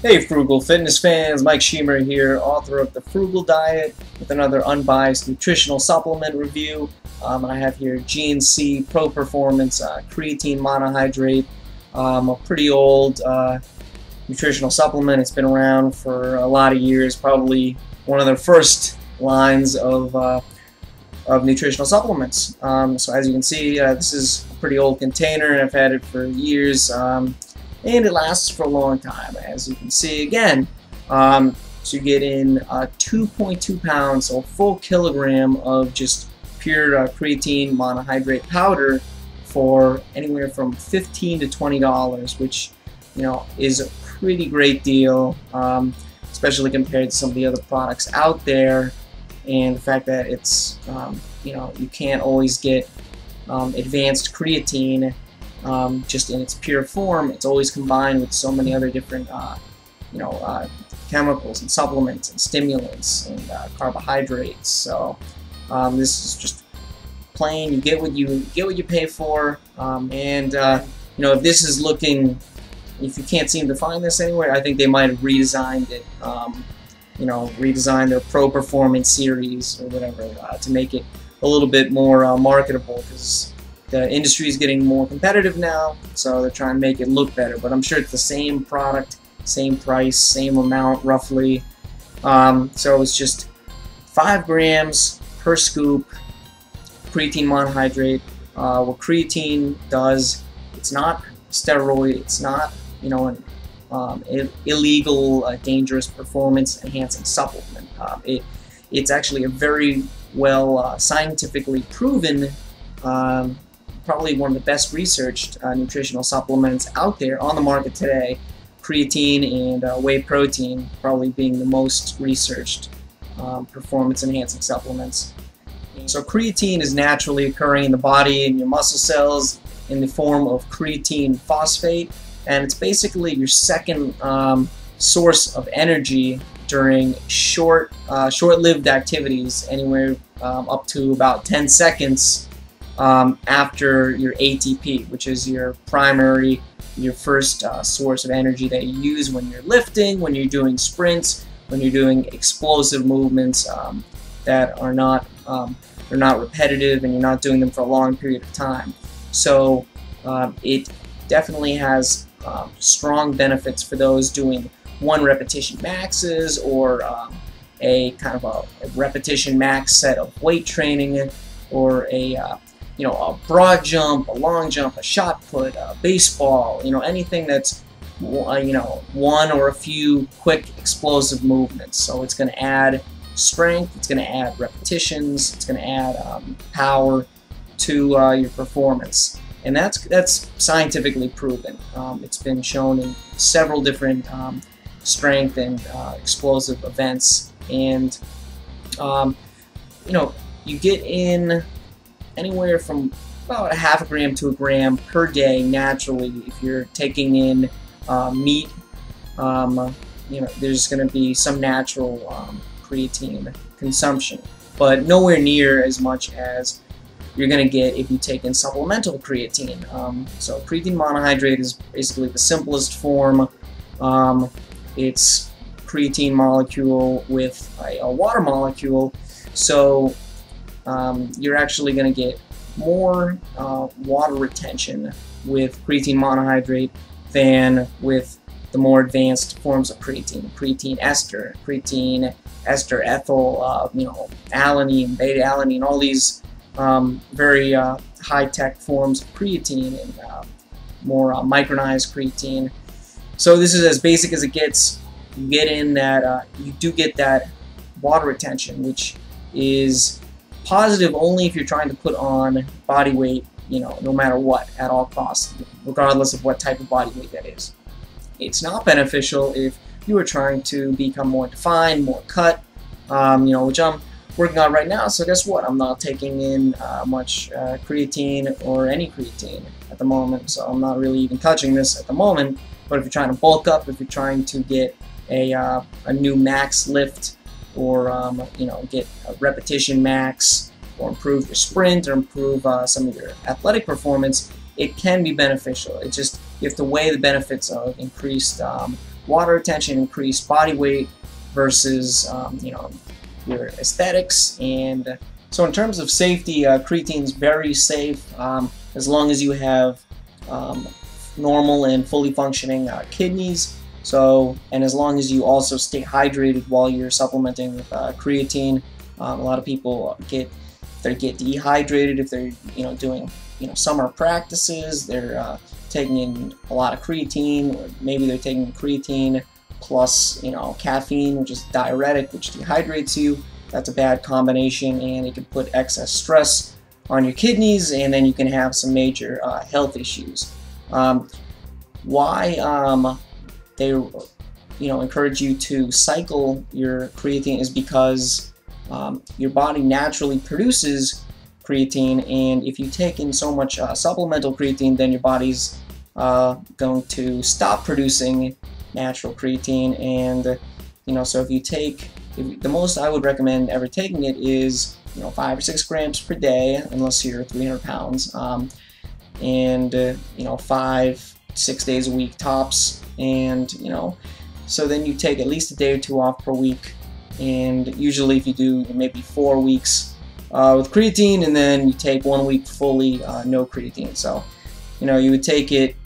Hey Frugal Fitness fans, Mike Schiemer here, author of the Frugal Diet with another unbiased nutritional supplement review. I have here GNC Pro Performance Creatine Monohydrate, a pretty old nutritional supplement. It's been around for a lot of years, probably one of the first lines of nutritional supplements. So as you can see, this is a pretty old container and I've had it for years. And it lasts for a long time, as you can see again. So you get in 2.2 pounds, so a full kilogram of just pure creatine monohydrate powder for anywhere from $15 to $20, which is a pretty great deal, especially compared to some of the other products out there. And the fact that it's you can't always get advanced creatine just in its pure form. It's always combined with so many other different chemicals and supplements and stimulants and carbohydrates. So this is just plain. You get what you pay for. If this is looking, if you can't seem to find this anywhere, I think they might have redesigned it. Redesigned their Pro Performance series or whatever to make it a little bit more marketable, because the industry is getting more competitive now, so they're trying to make it look better. But I'm sure it's the same product, same price, same amount roughly. So it's just 5 grams per scoop creatine monohydrate. What creatine does, it's not steroid, it's not an illegal, dangerous performance enhancing supplement. It's actually a very well scientifically proven, probably one of the best researched nutritional supplements out there on the market today. Creatine and whey protein probably being the most researched performance enhancing supplements. So creatine is naturally occurring in the body and your muscle cells in the form of creatine phosphate, and it's basically your second source of energy during short-lived activities, anywhere up to about 10 seconds after your ATP, which is your first source of energy that you use when you're lifting, when you're doing sprints, when you're doing explosive movements that are not they're not repetitive and you're not doing them for a long period of time. So it definitely has strong benefits for those doing 1 repetition maxes, or a kind of a repetition max set of weight training, or a broad jump, a long jump, a shot put, a baseball, anything that's one or a few quick explosive movements. So it's going to add strength, it's going to add repetitions, it's going to add power to your performance. And that's scientifically proven. It's been shown in several different strength and explosive events, and you get in anywhere from about 1/2 gram to 1 gram per day naturally. If you're taking in meat, there's going to be some natural creatine consumption, but nowhere near as much as you're going to get if you take in supplemental creatine. So creatine monohydrate is basically the simplest form. It's creatine molecule with a water molecule, so you're actually going to get more water retention with creatine monohydrate than with the more advanced forms of creatine. Creatine ester, ethyl, alanine, beta alanine, all these very high-tech forms of creatine, and more micronized creatine. So this is as basic as it gets. You get in that, you do get that water retention, which is positive only if you're trying to put on body weight, no matter what, at all costs, regardless of what type of body weight that is. It's not beneficial if you are trying to become more defined, more cut, which I'm working on right now. So guess what? I'm not taking in much creatine or any creatine at the moment, so I'm not really even touching this at the moment. But if you're trying to bulk up, if you're trying to get a new max lift, or get a repetition max, or improve your sprint, or improve some of your athletic performance, it can be beneficial. It's just you have to weigh the benefits of increased water retention, increased body weight versus you know, your aesthetics. And so in terms of safety, creatine is very safe as long as you have normal and fully functioning kidneys. So, and as long as you also stay hydrated while you're supplementing with creatine. A lot of people get dehydrated if they're doing summer practices. They're taking in a lot of creatine, or maybe they're taking creatine plus caffeine, which is diuretic, which dehydrates you. That's a bad combination, and it can put excess stress on your kidneys, and then you can have some major health issues. Why they encourage you to cycle your creatine is because your body naturally produces creatine, and if you take in so much supplemental creatine, then your body's going to stop producing natural creatine. And so if you take, the most I would recommend ever taking it is 5 or 6 grams per day, unless you're 300 pounds, and 5-6 days a week tops. And so then you take at least a day or 2 off per week, and usually if you do maybe 4 weeks with creatine, and then you take 1 week fully no creatine. So you would take it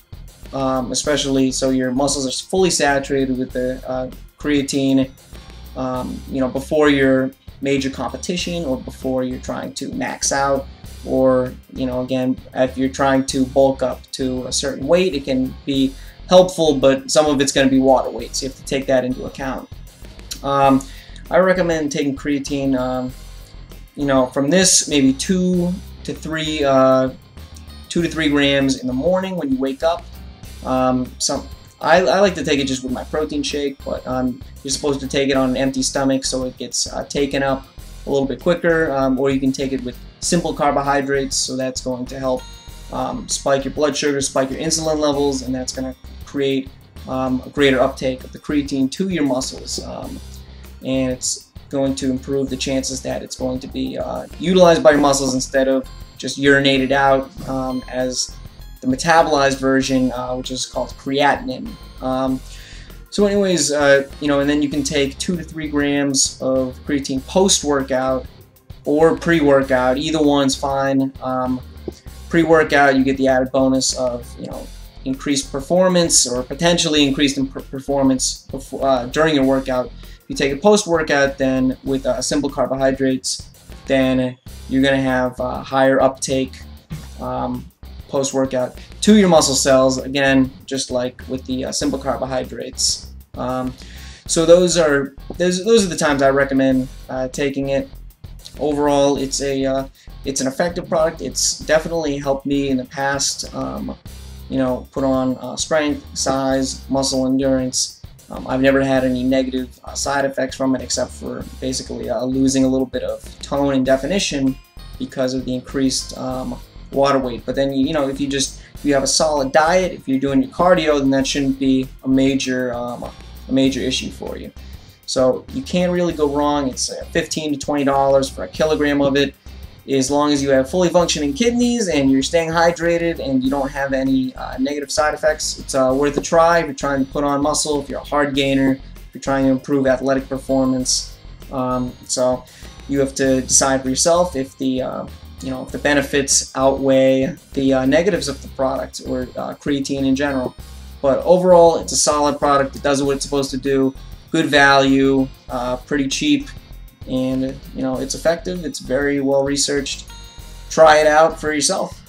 especially so your muscles are fully saturated with the creatine before your major competition, or before you're trying to max out, or again, if you're trying to bulk up to a certain weight. It can be helpful, but some of it's going to be water weight, so you have to take that into account. I recommend taking creatine from this maybe 2 to 3 grams in the morning when you wake up. I like to take it just with my protein shake, but you're supposed to take it on an empty stomach so it gets taken up a little bit quicker, or you can take it with simple carbohydrates, so that's going to help spike your blood sugar, spike your insulin levels, and that's going to create a greater uptake of the creatine to your muscles, and it's going to improve the chances that it's going to be utilized by your muscles instead of just urinated out as the metabolized version, which is called creatinine. So anyways, and then you can take 2 to 3 grams of creatine post-workout or pre-workout. Either one's fine. Pre-workout, you get the added bonus of increased performance, or potentially increased performance during your workout. If you take it post-workout, then with simple carbohydrates, then you're going to have higher uptake post-workout to your muscle cells, again, just like with the simple carbohydrates. So those are the times I recommend taking it. Overall, it's an effective product. It's definitely helped me in the past, put on strength, size, muscle endurance. I've never had any negative side effects from it, except for basically losing a little bit of tone and definition because of the increased water weight. But then if you have a solid diet, if you're doing your cardio, then that shouldn't be a major issue for you. So you can't really go wrong. It's $15 to $20 for a kilogram of it, as long as you have fully functioning kidneys and you're staying hydrated and you don't have any negative side effects. It's worth a try if you're trying to put on muscle, if you're a hard gainer, if you're trying to improve athletic performance. So you have to decide for yourself if the if the benefits outweigh the negatives of the product, or creatine in general. But overall, it's a solid product. It does what it's supposed to do. Good value, pretty cheap, and it's effective. It's very well researched. Try it out for yourself.